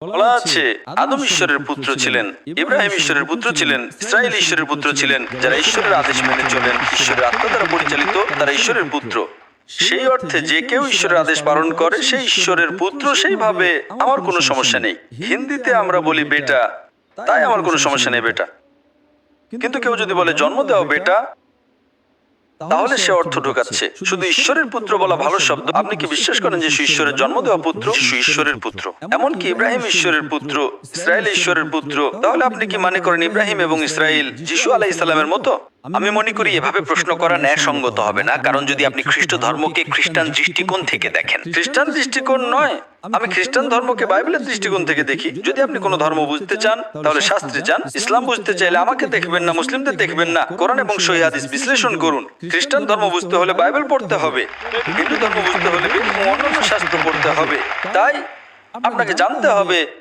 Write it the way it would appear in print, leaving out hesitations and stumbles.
বলা আছে আদম ঈশ্বরের পুত্র ছিলেন, ইব্রাহিম ঈশ্বরের পুত্র ছিলেন, ইসরাইল ঈশ্বরের পুত্র ছিলেন। যারা ঈশ্বরের আদেশ মেনে চলেন, ঈশ্বরের আত্মা দ্বারা পরিচালিত, তারা ঈশ্বরের পুত্র। সেই অর্থে যে কেউ ঈশ্বরের আদেশ পালন করে সে ঈশ্বরের পুত্র। সেইভাবে আমার কোনো সমস্যা নেই। হিন্দিতে আমরা বলি বেটা, তাই আমার কোনো সমস্যা নেই বেটা। কিন্তু কেউ যদি বলে জন্ম দেওয়া বেটা, তাহলে সে অর্থ ঢোকাচ্ছে। শুধু ঈশ্বরের পুত্র বলা ভালো শব্দ। আপনি কি বিশ্বাস করেন যে ঈশ্বরের জন্ম দেওয়া পুত্র? ঈশ্বরের পুত্র। এমনকি ইব্রাহিম ঈশ্বরের পুত্র, ইসরায়েল ঈশ্বরের পুত্র। তাহলে আপনি কি মনে করেন ইব্রাহিম এবং ইসরায়েল যিশু আলাইহিস সালামের মতো? আমি মনে করি এভাবে প্রশ্ন করা ন্যায়সঙ্গত হবে না, কারণ যদি আপনি খ্রিস্ট ধর্মকে খ্রিস্টান দৃষ্টিকোণ থেকে দেখেন, খ্রিস্টান দৃষ্টিকোণ নয়, আমি খ্রিস্টান ধর্মকে বাইবেলের দৃষ্টিকোণ থেকে দেখি। যদি আপনি কোনো ধর্ম বুঝতে চান তাহলে শাস্ত্রে যান। ইসলাম বুঝতে চাইলে আমাকে দেখবেন না, মুসলিমদের দেখবেন না, কোরআন এবং সহিহ হাদিস বিশ্লেষণ করুন। খ্রিস্টান ধর্ম বুঝতে হলে বাইবেল পড়তে হবে, হিন্দু ধর্ম বুঝতে হলে বিভিন্ন অন্যান্য শাস্ত্র পড়তে হবে। তাই আপনাকে জানতে হবে